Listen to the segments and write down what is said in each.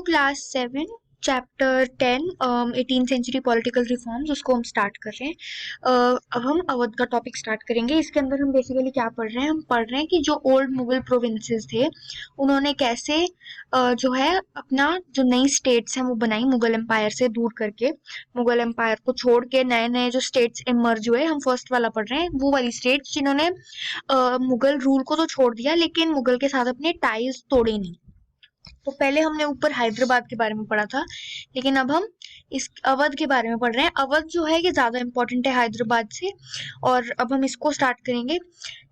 Class 7 chapter 10 18th century political reforms उसको हम start कर रहे हैं। अब हम अवध का टॉपिक स्टार्ट करेंगे। इसके अंदर हम बेसिकली क्या पढ़ रहे हैं, हम पढ़ रहे हैं कि जो ओल्ड मुगल प्रोविंसेस थे उन्होंने कैसे जो है अपना जो नई स्टेट्स हैं वो बनाई मुगल एम्पायर से दूर करके। मुगल एम्पायर को छोड़ के नए नए जो स्टेट्स इमर्ज हुए, हम फर्स्ट वाला पढ़ रहे हैं, वो वाली स्टेट्स जिन्होंने मुगल रूल को तो छोड़ दिया लेकिन मुगल के साथ अपने टाइज तोड़े नहीं। तो पहले हमने ऊपर हैदराबाद के बारे में पढ़ा था, लेकिन अब हम इस अवध के बारे में पढ़ रहे हैं। अवध जो है ये ज्यादा इंपॉर्टेंट है हैदराबाद से, और अब हम इसको स्टार्ट करेंगे।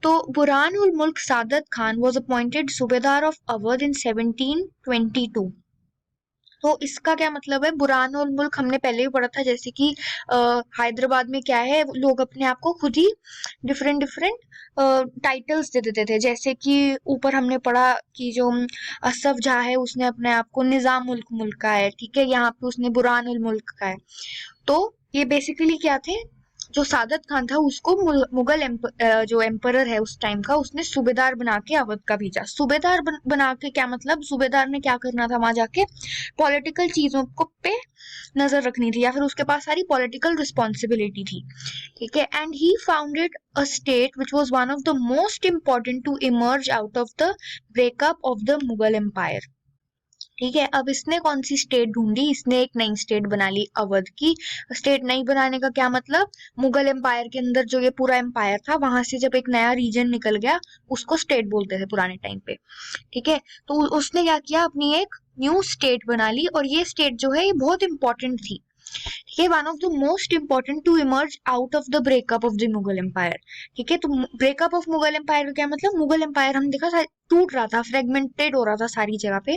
तो बुरहान उल मुल्क सादत खान वॉज अपॉइंटेड सूबेदार ऑफ अवध इन 1722। तो इसका क्या मतलब है, बुरहान उल मुल्क हमने पहले भी पढ़ा था, जैसे कि हैदराबाद में क्या है, लोग अपने आप को खुद ही डिफरेंट डिफरेंट टाइटल्स दे देते थे। जैसे कि ऊपर हमने पढ़ा कि जो असफ जहाँ है उसने अपने आप को निजाम उल मुल्क का है, ठीक है, यहाँ पे उसने बुरहान उल मुल्क का है। तो ये बेसिकली क्या थे, जो सादत खान था उसको मुगल जो एम्परर है उस टाइम का, उसने सूबेदार बना के अवध का भेजा। सूबेदार बना के क्या मतलब, सूबेदार ने क्या करना था, वहां जाके पॉलिटिकल चीजों को पे नजर रखनी थी, या फिर उसके पास सारी पॉलिटिकल रिस्पॉन्सिबिलिटी थी, ठीक है। And he founded a state which was one of the most important to emerge out of the breakup of the Mughal empire, ठीक है। अब इसने कौन सी स्टेट ढूंढी, इसने एक नई स्टेट बना ली, अवध की स्टेट। नई बनाने का क्या मतलब, मुगल एम्पायर के अंदर जो ये पूरा एम्पायर था वहां से जब एक नया रीजन निकल गया उसको स्टेट बोलते थे पुराने टाइम पे, ठीक है। तो उसने क्या किया, अपनी एक न्यू स्टेट बना ली, और ये स्टेट जो है ये बहुत इंपॉर्टेंट थी, ठीक है, one of the most important to emerge out of the breakup of the Mughal empire, ठीक है। तो ब्रेकअप ऑफ मुगल एम्पायर का क्या मतलब, मुगल एम्पायर हम देखा था टूट रहा था, फ्रेगमेंटेड हो रहा था सारी जगह पे।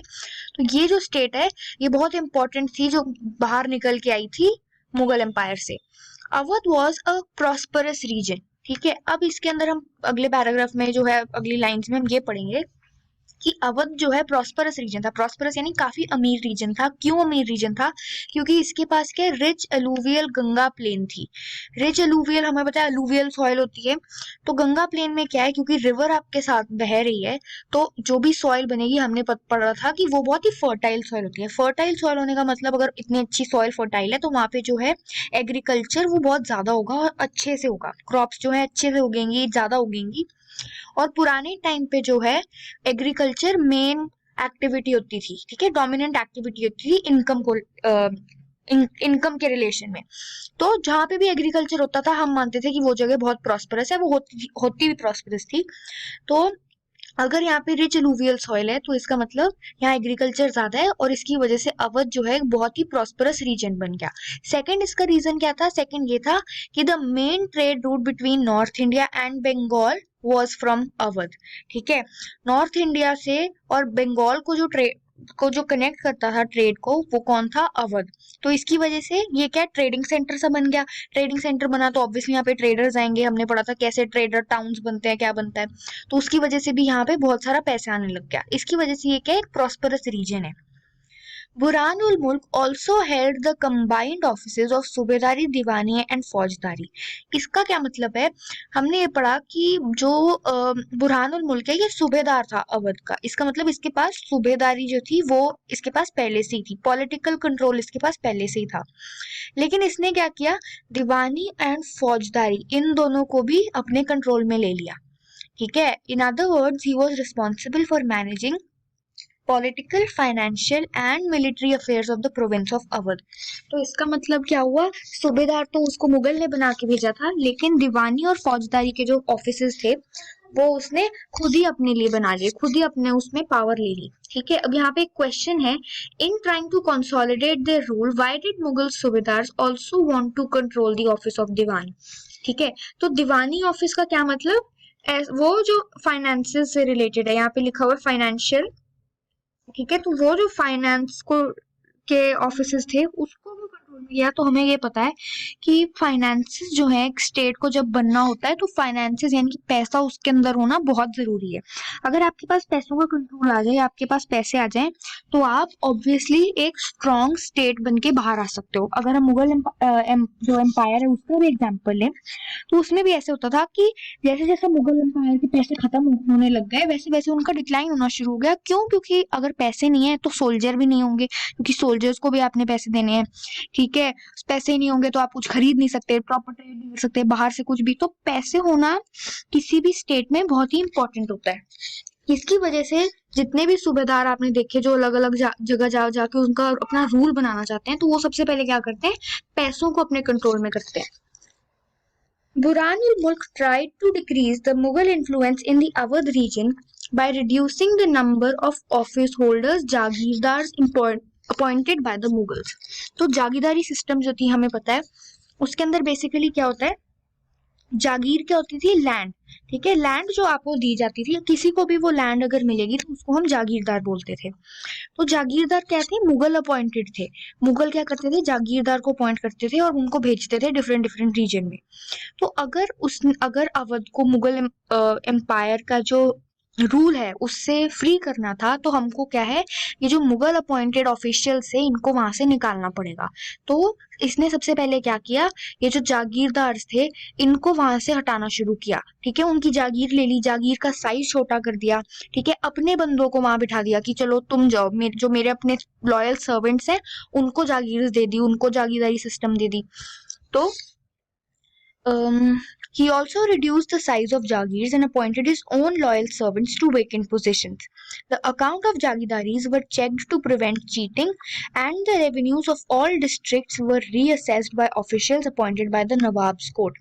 तो ये जो स्टेट है ये बहुत इंपॉर्टेंट थी, जो बाहर निकल के आई थी मुगल एम्पायर से। Awadh was a prosperous region, ठीक है। अब इसके अंदर हम अगले पैराग्राफ में जो है, अगली लाइंस में हम ये पढ़ेंगे कि अवध जो है प्रॉस्परस रीजन था। प्रॉस्परस यानी काफी अमीर रीजन था। क्यों अमीर रीजन था, क्योंकि इसके पास क्या, रिच अलूवियल गंगा प्लेन थी। रिच अलूवियल हमें पता है अलूवियल सॉइल होती है, तो गंगा प्लेन में क्या है, क्योंकि रिवर आपके साथ बह रही है तो जो भी सॉइल बनेगी, हमने पढ़ा था कि वो बहुत ही फर्टाइल सॉइल होती है। फर्टाइल सॉइल होने का मतलब, अगर इतनी अच्छी सॉइल फर्टाइल है तो वहां पे जो है एग्रीकल्चर वो बहुत ज्यादा होगा और अच्छे से होगा, क्रॉप्स जो है अच्छे से उगेंगी, ज्यादा उगेंगी। और पुराने टाइम पे जो है एग्रीकल्चर मेन एक्टिविटी होती थी, ठीक है, डोमिनेंट एक्टिविटी होती थी इनकम को इनकम के रिलेशन में। तो जहां पे भी एग्रीकल्चर होता था हम मानते थे कि वो जगह बहुत प्रॉस्परस है, वो होती भी प्रॉस्परस थी। तो अगर यहाँ पे रिच अलूवियल सॉइल है तो इसका मतलब यहाँ एग्रीकल्चर ज्यादा है, और इसकी वजह से अवध जो है बहुत ही प्रॉस्परस रीजन बन गया। सेकंड इसका रीजन क्या था, सेकंड ये था कि the main trade route between north India and Bengal was from Awadh, ठीक है। नॉर्थ इंडिया से और बंगाल को जो कनेक्ट करता था ट्रेड को, वो कौन था, अवध। तो इसकी वजह से ये क्या, ट्रेडिंग सेंटर सा बन गया। ट्रेडिंग सेंटर बना तो ऑब्वियसली यहाँ पे ट्रेडर्स आएंगे, हमने पढ़ा था कैसे ट्रेडर टाउन्स बनते हैं, क्या बनता है। तो उसकी वजह से भी यहाँ पे बहुत सारा पैसा आने लग गया। इसकी वजह से ये क्या, एक प्रॉस्परस रीजन है। Burhan ul Mulk also held the combined offices of सूबेदारी, दीवानी एंड फौजदारी। इसका क्या मतलब है, हमने ये पढ़ा कि जो बुरहान उल मुल्क है ये सूबेदार था अवध का। इसका मतलब इसके पास सूबेदारी जो थी वो इसके पास पहले से ही थी, पॉलिटिकल कंट्रोल इसके पास पहले से ही था। लेकिन इसने क्या किया, दीवानी एंड फौजदारी इन दोनों को भी अपने कंट्रोल में ले लिया, ठीक है। In other words he was responsible for managing political, financial and military affairs of the province of Awadh. तो इसका मतलब क्या हुआ, सूबेदार तो उसको मुगल ने बना के भेजा था, लेकिन दीवानी और फौजदारी के जो ऑफिसेस थे वो उसने खुद ही अपने लिए बना लिए, खुद ही अपने उसमें पावर ले ली, ठीक है। अब यहाँ पे एक क्वेश्चन है, in trying to consolidate their rule why did Mughal subedars also want to control the office of diwan, ठीक है। तो दीवानी ऑफिस का क्या मतलब, वो जो फाइनेंसेस से रिलेटेड है, यहाँ पे लिखा हुआ है फाइनेंशियल, ठीक है। तो वो जो फाइनेंस को के ऑफिसेस थे उसको वो कंट्रोल कंट्रोल में गया तो हमें ये पता है कि फाइनेंसेस जो है एक स्टेट को जब बनना होता है तो फाइनेंसेस यानी कि पैसा उसके अंदर होना बहुत जरूरी है। अगर आपके पास पैसों का कंट्रोल आ जाए, आपके पास पैसे आ जाए, तो आप ऑब्वियसली एक स्ट्रॉन्ग स्टेट बन के बाहर आ सकते हो। अगर हम मुगल जो एम्पायर है उसका भी एग्जाम्पल लें तो उसमें भी ऐसे होता था कि जैसे जैसे मुगल एम्पायर के पैसे खत्म होने लग गए वैसे वैसे उनका डिक्लाइन होना शुरू हो गया। क्यों? क्योंकि अगर पैसे नहीं है तो सोल्जर भी नहीं होंगे, क्योंकि सोल्जर्स को भी आपने पैसे देने हैं, ठीक है। पैसे ही नहीं होंगे तो आप कुछ खरीद नहीं सकते, प्रॉपर ट्रेड नहीं कर सकते बाहर से कुछ भी। तो पैसे होना किसी भी स्टेट में बहुत ही इंपॉर्टेंट होता है। इसकी वजह से जितने भी सूबेदार आपने देखे जो अलग अलग जगह जा जाके उनका अपना रूल बनाना चाहते हैं, तो वो सबसे पहले क्या करते हैं, पैसों को अपने कंट्रोल में करते हैं। Buranul-Mulk tried to decrease the Mughal influence in the Awadh region by reducing the number of office holders, Jagirdar appointed by the Mughals। तो जागीरदारी सिस्टम जो थी हमें पता है, उसके अंदर बेसिकली क्या होता है, जागीर क्या होती थी, लैंड, ठीक है। लैंड जो आपको दी जाती थी, किसी को भी वो लैंड अगर मिलेगी तो उसको हम जागीरदार बोलते थे। तो जागीरदार क्या थे, मुगल अपॉइंटेड थे। मुगल क्या करते थे, जागीरदार को अपॉइंट करते थे और उनको भेजते थे डिफरेंट डिफरेंट रीजन में। तो अगर अवध को मुगल एम्पायर का जो रूल है उससे फ्री करना था तो हमको क्या है, ये जो मुगल अपॉइंटेड ऑफिशियल्स है इनको वहां से निकालना पड़ेगा। तो इसने सबसे पहले क्या किया, ये जो जागीरदार थे इनको वहां से हटाना शुरू किया, ठीक है। उनकी जागीर ले ली, जागीर का साइज छोटा कर दिया, ठीक है। अपने बंदों को वहां बिठा दिया कि चलो तुम जाओ, जो मेरे अपने लॉयल सर्वेंट्स हैं उनको जागीर दे दी, उनको जागीरदारी सिस्टम दे दी। तो he also reduced the size of Jagirs and appointed his own loyal servants to vacant positions. The account of Jagidaris were checked to prevent cheating, and the revenues of all districts were reassessed by officials appointed by the Nawab's court.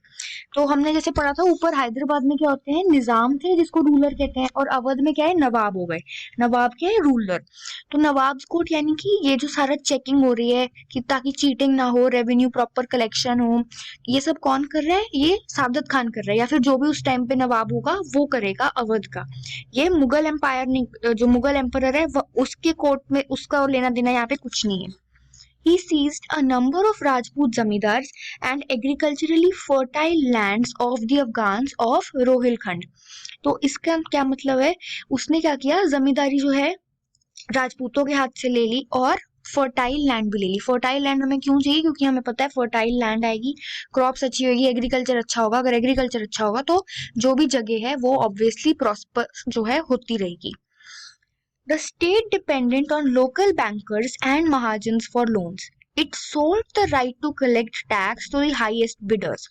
तो हमने जैसे पढ़ा था ऊपर, हैदराबाद में क्या होते हैं, निजाम थे जिसको रूलर कहते हैं, और अवध में क्या है, नवाब हो गए। नवाब क्या है, रूलर। तो नवाब्स कोर्ट यानी कि ये जो सारा चेकिंग हो रही है कि ताकि चीटिंग ना हो, रेवेन्यू प्रॉपर कलेक्शन हो, ये सब कौन कर रहा है, ये सादत खान कर रहा है, या फिर जो भी उस टाइम पे नवाब होगा वो करेगा अवध का। ये मुगल एम्पायर नहीं, जो मुगल एम्परर है उसके कोर्ट में उसका लेना देना यहाँ पे कुछ नहीं है। He seized a number of Rajput zamindars and agriculturally fertile lands of the Afghans of Rohilkhand। तो इसका क्या मतलब है, उसने क्या किया, जमींदारी जो है राजपूतों के हाथ से ले ली और फर्टाइल लैंड भी ले ली। फर्टाइल लैंड हमें क्यों चाहिए, क्योंकि हमें पता है फर्टाइल लैंड आएगी, क्रॉप्स अच्छी होगी, एग्रीकल्चर अच्छा होगा। अगर एग्रीकल्चर अच्छा होगा तो जो भी जगह है वो ऑब्वियसली प्रॉस्पर जो है होती रहेगी। The state dependent on local bankers and mahajans for loans. It sold the right to collect tax to the highest bidders.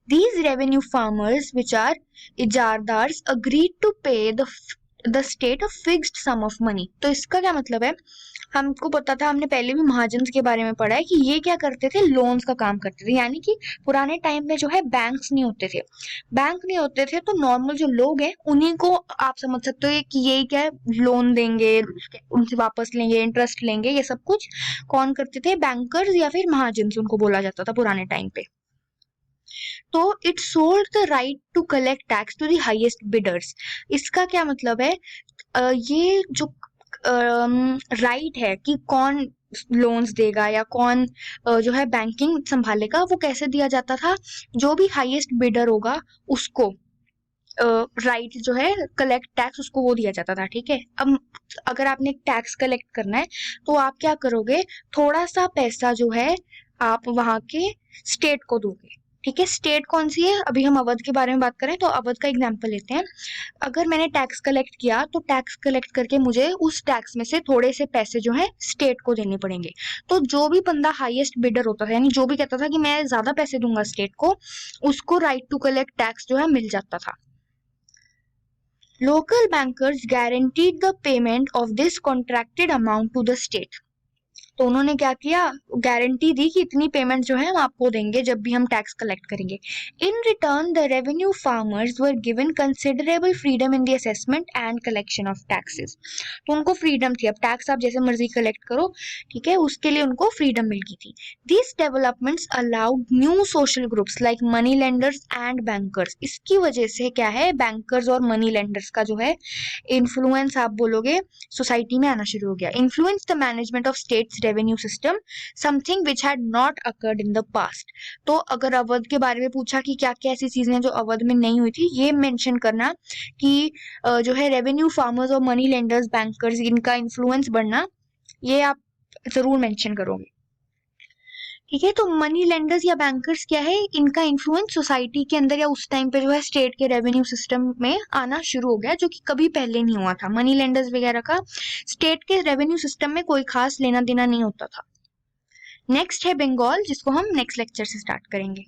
These revenue farmers, which are ijardars, agreed to pay the state a fixed sum of money। तो इसका क्या मतलब है, हमको पता था, हमने पहले भी महाजन के बारे में पढ़ा है कि ये क्या करते थे, लोन्स का काम करते थे। यानी कि पुराने टाइम में जो है बैंक्स नहीं होते थे, बैंक नहीं होते थे तो नॉर्मल जो लोग हैं उन्हीं को आप समझ सकते हो कि ये क्या है, लोन देंगे, उनसे वापस लेंगे, इंटरेस्ट लेंगे, ये सब कुछ कौन करते थे, बैंकर्स या फिर महाजन उनको बोला जाता था पुराने टाइम पे। तो it sold the right to collect tax to the highest bidders. इसका क्या मतलब है, ये जो राइट है कि कौन लोन्स देगा या कौन जो है बैंकिंग संभालेगा, वो कैसे दिया जाता था, जो भी हाईएस्ट बिडर होगा उसको राइट जो है कलेक्ट टैक्स, उसको वो दिया जाता था, ठीक है। अब अगर आपने टैक्स कलेक्ट करना है तो आप क्या करोगे, थोड़ा सा पैसा जो है आप वहां के स्टेट को दोगे, ठीक है। स्टेट कौन सी है, अभी हम अवध के बारे में बात करें तो अवध का एग्जांपल लेते हैं। अगर मैंने टैक्स कलेक्ट किया तो टैक्स कलेक्ट करके मुझे उस टैक्स में से थोड़े से पैसे जो है स्टेट को देने पड़ेंगे। तो जो भी बंदा हाईएस्ट बिडर होता था, यानी जो भी कहता था कि मैं ज्यादा पैसे दूंगा स्टेट को, उसको राइट टू कलेक्ट टैक्स जो है मिल जाता था। Local bankers guaranteed the payment of this contracted amount to the state। तो उन्होंने क्या किया, गारंटी दी कि इतनी पेमेंट जो है हम आपको देंगे जब भी हम टैक्स कलेक्ट करेंगे। In return the revenue farmers were given considerable freedom in the assessment and collection of taxes. तो उनको फ्रीडम थी, अब टैक्स आप जैसे मर्जी कलेक्ट करो, ठीक है, उसके लिए उनको फ्रीडम मिल गई थी। This developments allowed new social groups like money lenders and bankers. इसकी वजह से क्या है, बैंकर्स और मनी लेंडर्स का जो है इन्फ्लुएंस आप बोलोगे सोसाइटी में आना शुरू हो गया। Influence the management of states revenue system, something which had not occurred in the past. तो अगर अवध के बारे में पूछा कि क्या क्या ऐसी चीजें जो अवध में नहीं हुई थी, ये मेंशन करना कि जो है रेवेन्यू फार्मर्स और मनी लेंडर्स, बैंकर्स, इनका इन्फ्लुएंस बढ़ना, ये आप जरूर मेंशन करोगे। ठीक है, तो मनी लेंडर्स या बैंकर्स क्या है, इनका इन्फ्लुएंस सोसाइटी के अंदर या उस टाइम पे जो है स्टेट के रेवेन्यू सिस्टम में आना शुरू हो गया, जो कि कभी पहले नहीं हुआ था। मनी लेंडर्स वगैरह का स्टेट के रेवेन्यू सिस्टम में कोई खास लेना देना नहीं होता था। नेक्स्ट है बंगाल, जिसको हम नेक्स्ट लेक्चर से स्टार्ट करेंगे।